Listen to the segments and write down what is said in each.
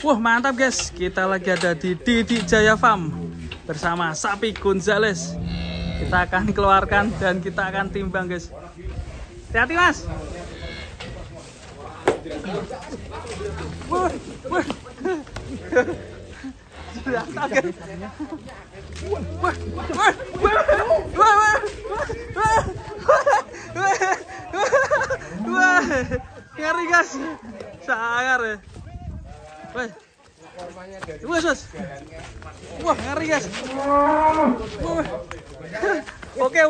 Wah mantap guys, kita lagi ada di Didi Jaya Farm bersama sapi Gonzales. Kita akan keluarkan dan kita akan timbang guys. Hati-hati mas. Wah. Wah, ngeri guys, sangar ya. Wah, ngeri guys. Oke.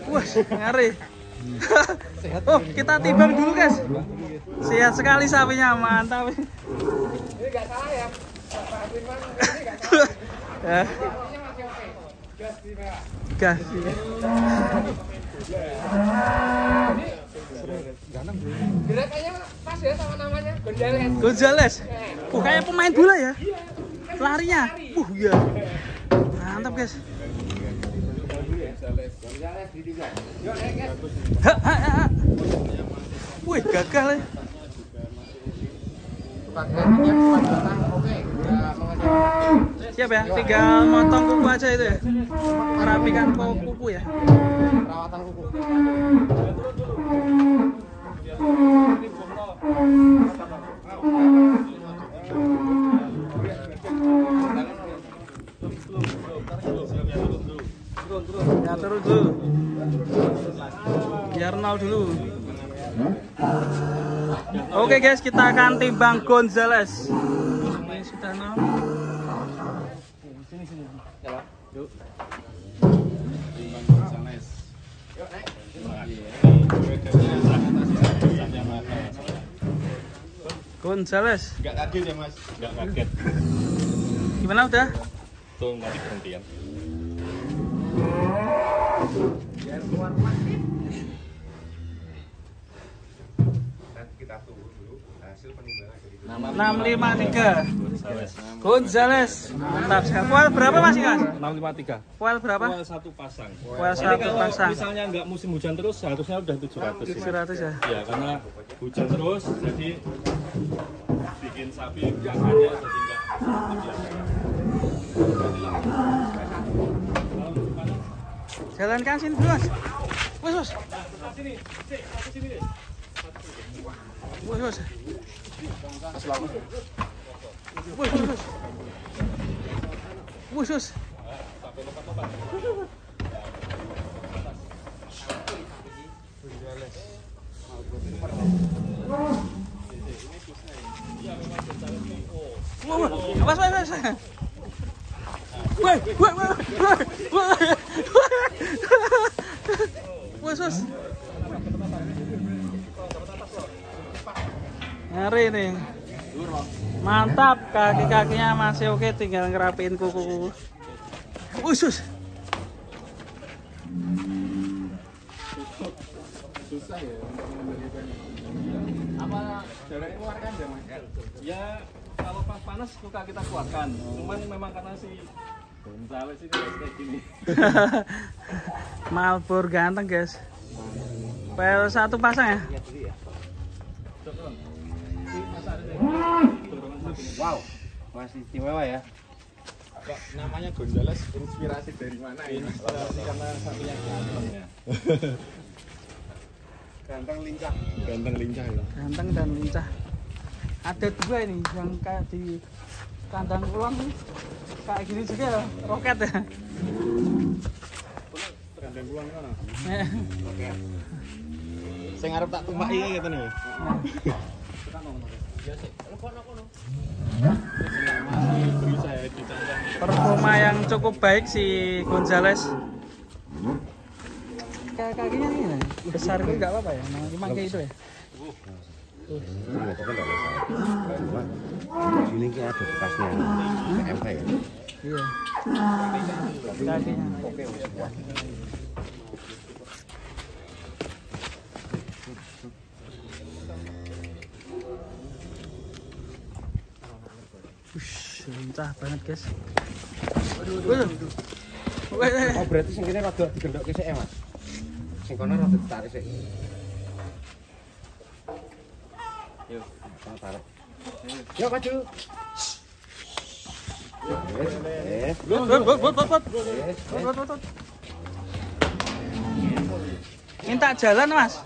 Wah, ngeri. Oh, kita timbang dulu guys. Sehat sekali sapinya, mantap. Ini nggak salah ya, Pak Firman. Ini nggak Ya. Gas. Gerakannya pas ya sama namanya Gonzales. Gonzales. Kayak pemain bola ya. Larinya. Ya. Mantap guys. Gonzales di juga. Yuk, guys. Wih, gagal ya. Pakai minyak kuat batang. Oke, udah mengajar. Siap ya, tinggal motong kuku aja itu ya. Merapikan kuku ya. Perawatan kuku. Ya terus dulu. Biar nol dulu. Oke guys, kita akan timbang Gonzales. Ini sudah nol. Sini. Yuk. Timbang Gonzales. Yuk, naik. Gonzales. Enggak kaget ya, Mas? Enggak kaget. Gimana udah? Tuh tadi berhentian. Kita tunggu dulu hasil penimbangan dari 653 Gonzales. Mantap sekali. Poel berapa Mas Ikas? 653. Poel berapa? Poel satu pasang. Poel satu pasang. Misalnya nggak musim hujan terus, harusnya udah 700. 700 ya. Ya, karena hujan terus, jadi bikin sapi ganggannya jadi nggak. Jalankan sini dulu Mas. Wes. Wes. Wes. Ngeri nih. Mantap, kaki-kakinya masih oke, tinggal ngerapiin kuku-kuku. Usus. Susah ya untuk mengendalikan. Apa jarak keluarkan ya, Mas? Ya, kalau pas panas suka kita keluarkan. Cuman memang karena si Gonzales ini kayak gini. Malbur ganteng, guys. Pel satu pasang ya? Wow, masih istimewa ya. Kok namanya Gonzales inspirasi dari mana ini? Inspirasi karena sapinya ganteng ya. Ganteng lincah. Ganteng lincah ya. Ganteng dan lincah. Ada dua ini yang kayak di kandang ulang nih. Kayak gini juga ya, roket ya. Ganteng pulang kan? Oke. Saya ngarep tak tumpaki gitu nih. Performa yang cukup baik si Gonzales. Kakinya nih ya, besar itu nggak apa-apa ya, memang kayak itu ya. Ini kayak ada bekasnya. PMK ya. Iya. Kakinya. Oke, Lincah banget guys. Oh berarti sing kene rada digendokke sik Mas. Sing kono rada ditarik sik. Yuk, tarik. Yuk maju. Buat. Minta jalan, Mas.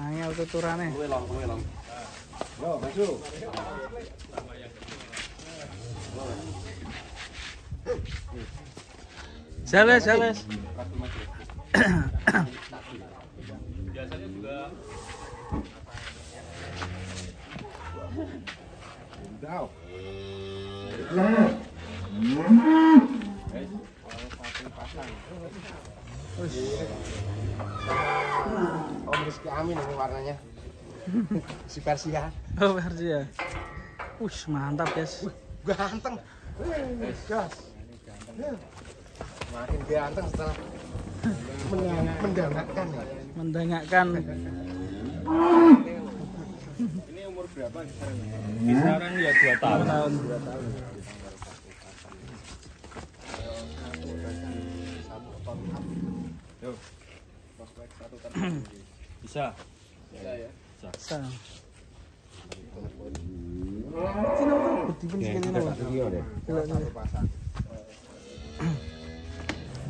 Angel tuturane. Kowe long. Yo, maju. Jales. Biasanya juga Down. Om Rizky Amin ini warnanya. Si Persia. Oh, Persia. Mantap, guys. Ganteng. Gas. Makin ganteng setelah mendangakkan ya. Mendangakkan. ini umur berapa sekarang? Kisaran ya 2 tahun. Yo. Prospek 1 tahun. Bisa. Ya. Bisa.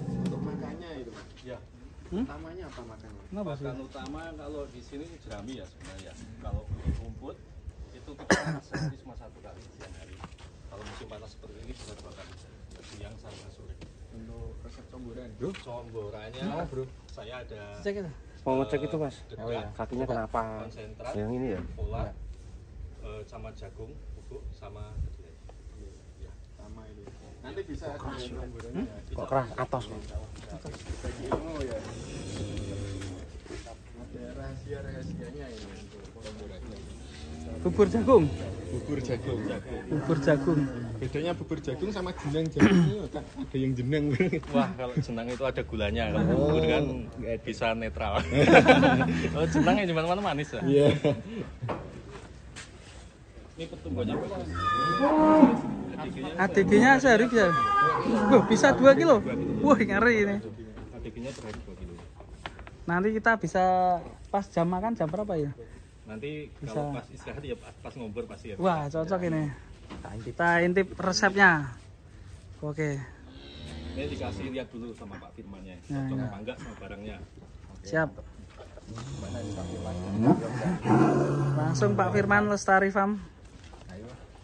Untuk makannya itu, Mas. Ya. Utamanya apa makannya? Makan utama kalau di sini jerami ya sebenarnya. Kalau untuk rumput itu kita sehari cuma 1 kali siang hari. Kalau musim panas seperti ini bisa 2 kali. Siang sama sore. Untuk resep comboran. Bro, comborannya bro. Saya ada Cek itu. Mau ngecek itu Mas. Kakinya kenapa? Konsentrat. Yang ini ya. Pola. Sama jagung, bubuk, sama kedelai. Ya, sama ini. Nanti bisa Kok keras atos. ilmu ya. Ada rahasia-rahasianya ini untuk comborannya. Bubur jagung. Bubur jagung. Bedanya bubur jagung sama jenang jagung kan ada yang jenang. Wah, kalau jenang itu ada gulanya. Kalau bubur kan bisa netral. Oh, jenang yang di mana-mana manis ya? Iya. Ini pertumbuhannya bagus. ADG-nya sehari bisa. Bisa 2 kilo. Wah, ngeri ini. ADG-nya per hari 2 kilo. Nanti kita bisa pas jam makan jam berapa ya? Nanti Bisa. kalau pas istirahat ya pas ngobrol pasti ya. Wah, cocok ini. Kita intip resepnya. Oke, Ini dikasih lihat dulu sama Pak Firmannya. Nah, Cocok ya. apa enggak sama barangnya. siap. Langsung Pak Firman Lestari Farm.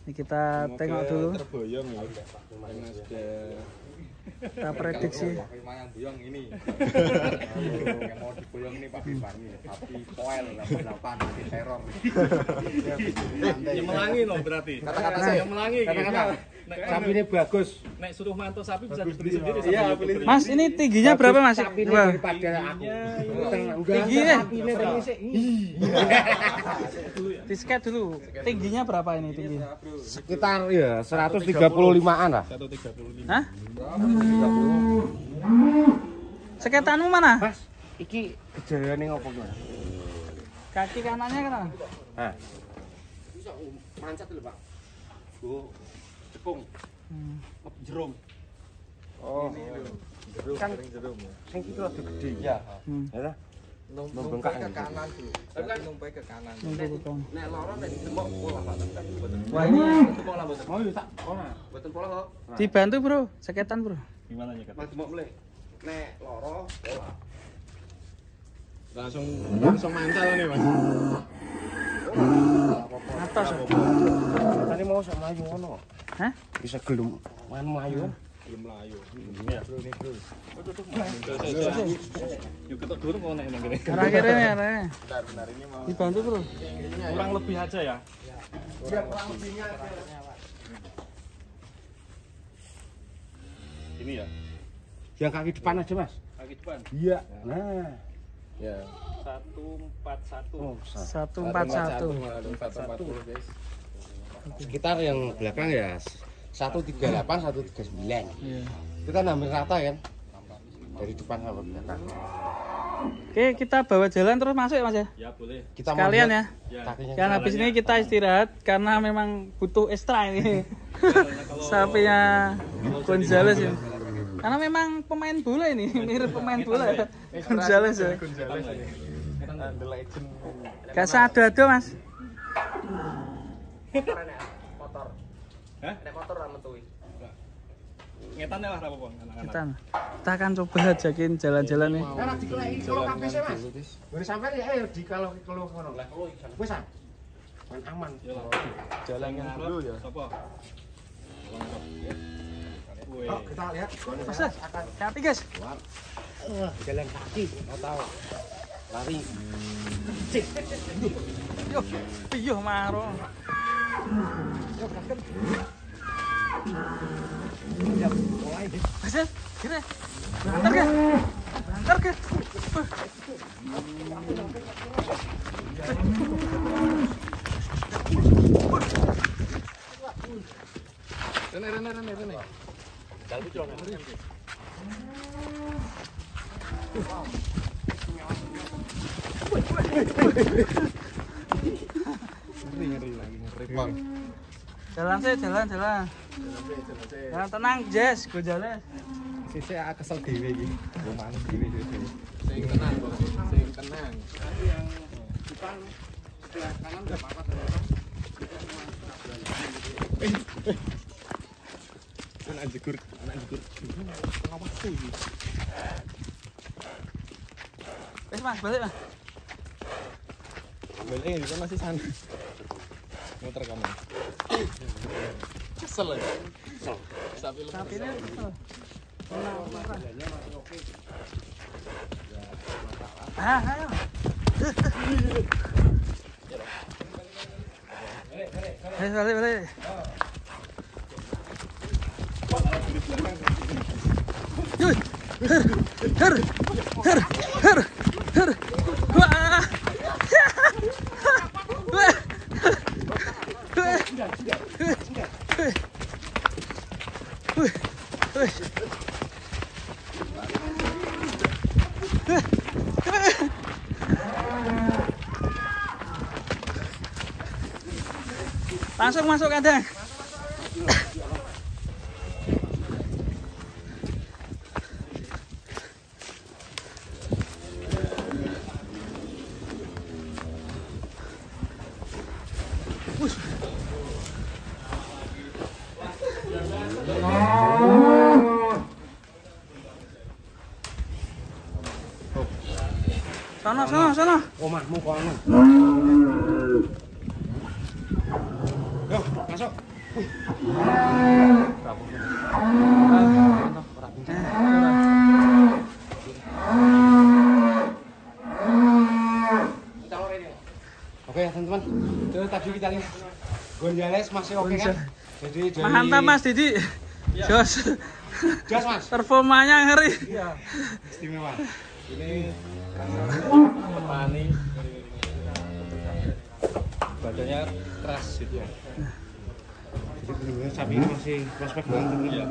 Ini kita tengok dulu. Terboyong ya. Karena sudah Kita prediksi. Yang buyong ini. Yang mau diboyong ini Pak Firman ini. Tapi koel 88 anti teror. Nyemelangi loh berarti. Kata-kata Saya nyemelangi. Kata-kata sapi ini bagus. Nek suruh mantau sapi bisa dibeli sendiri. Iya, sama YouTuber. Mas, ini tingginya berapa, Mas? Sapi ini Wah, daripada aku. Tingginya. Sapi ini tadi sih. disket dulu. Tingginya berapa ini tingginya? Sekitar ya 135-an lah. 135. Hah? Seketanmu mana? Mas, iki kejayaan ngopo ki? Kaki kanannya kan? Hah. Bisa mancat lho, Pak. Bu, tepung, jerum. Oh. Jerum, Kan- sering jerum ya. Sing iki rada gede ya. Ya ta? Membengkak ke kanan dulu. Tapi kan numpai ke kanan. Nek loro nek ditembok pola Pak. Wah, ini Pola mboten. Mau yo tak ora. Mboten pola kok. dibantu, Bro. Seketan, Bro. Gimana ya kata? Mas demok mulai. Nek loro pola. Langsung mancal nih Mas. Atas. Tadi mau sama ayu ngono. Hah? Bisa gelem man mlayu. Belum melayu. Ya. Yuk ketok dulu mau naik nang kene. Terakhir ini, arahnya. Benar ini mau Dibantu, Bro. Kurang lebih aja ya. Ini ya. Yang kaki depan aja, Mas. Kaki depan. Iya. Nah. ya 141. Oh, 141. 140 guys. sekitar yang belakang ya 138 139. Iya. Kita nambah rata kan. Dari depan sampai belakang. Oke, kita bawa jalan terus masuk ya, Mas ya? Ya boleh. Kita mau Sekalian lihat ya. kakinya. Kan habis ini kita istirahat karena memang butuh ekstra ini. Kalau sapinya Gonzales ya. Karena memang pemain bola ini, mirip pemain bola ya. Gonzales ya. Gonzales ini. The legend. Gak sadar Mas. Motor. Hah? Nek motor ra metu. Ngetannya lah apa bang anak-anak. Kita akan coba ajakin jalan-jalan nih. Ora dikeleki kalau kabeh sih, Mas. Boleh sampai ya ayo di kalau ngono. Wis ah. Aman. Jalannya dulu ya. Apa? Oh, kita lihat. Mas, hati guys. Jalan kaki, mau tahu. Lari. Yo, piyo maro. Mas, kira. Bantar ke? Rene. Ngeri bang. Jalan. Jalan tenang, Jess, Gonzales. Sisi kesel dewe iki. Lumayan dewe. Sing tenang, Bos. Sing tenang. Yang depan sebelah kanan enggak apa-apa ternyata. Anak jegur. Kenapa tuh iki? Wes Mas, balik Mas. Balik di sana masih sana. Muter kamu. Kesel ya. Sapinya kesel. Ayo. Balik. Yuk. Her. Wah. Langsung masuk kandang. Sana. Omahmu kono. Yo, masuk. Oke ya teman-teman, itu tadi kita lihat Gonzales masih oke kan? Jadi Mantap Mas Didi. Jos Mas. Performanya ngeri. Iya. Istimewa. Ini Petani. Badannya keras gitu ya. jadi benar-benar sapi ini masih prospek banget. Iya.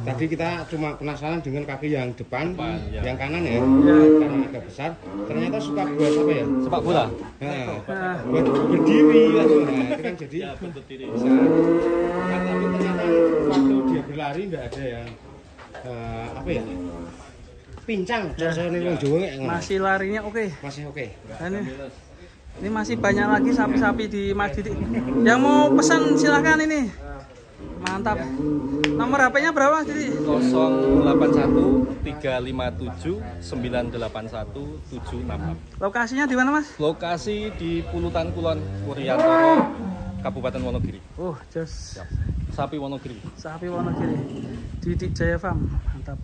Tadi kita cuma penasaran dengan kaki yang depan, ya. yang kanan ya, karena agak besar. Ternyata suka buat apa ya? Sepak bola. Nah, buat berdiri ya. Nah, itu kan jadi Ya, bentuk diri. bisa. Nah, tapi ternyata waktu dia berlari nggak ada yang apa ya? Pincang, cara wong Jawa ngono. Masih larinya oke. Masih oke. Ini masih banyak lagi sapi-sapi di Mas Didi. Yang mau pesan silahkan ini. Mantap. Nomor HP-nya berapa Mas Didi? 081 357 981 766. Lokasinya di mana Mas? Lokasi di Pulutan Kulon, Wuryantoro, Kabupaten Wonogiri. Jos. Sapi Wonogiri. Sapi Wonogiri. Didi Jaya Farm. Mantap.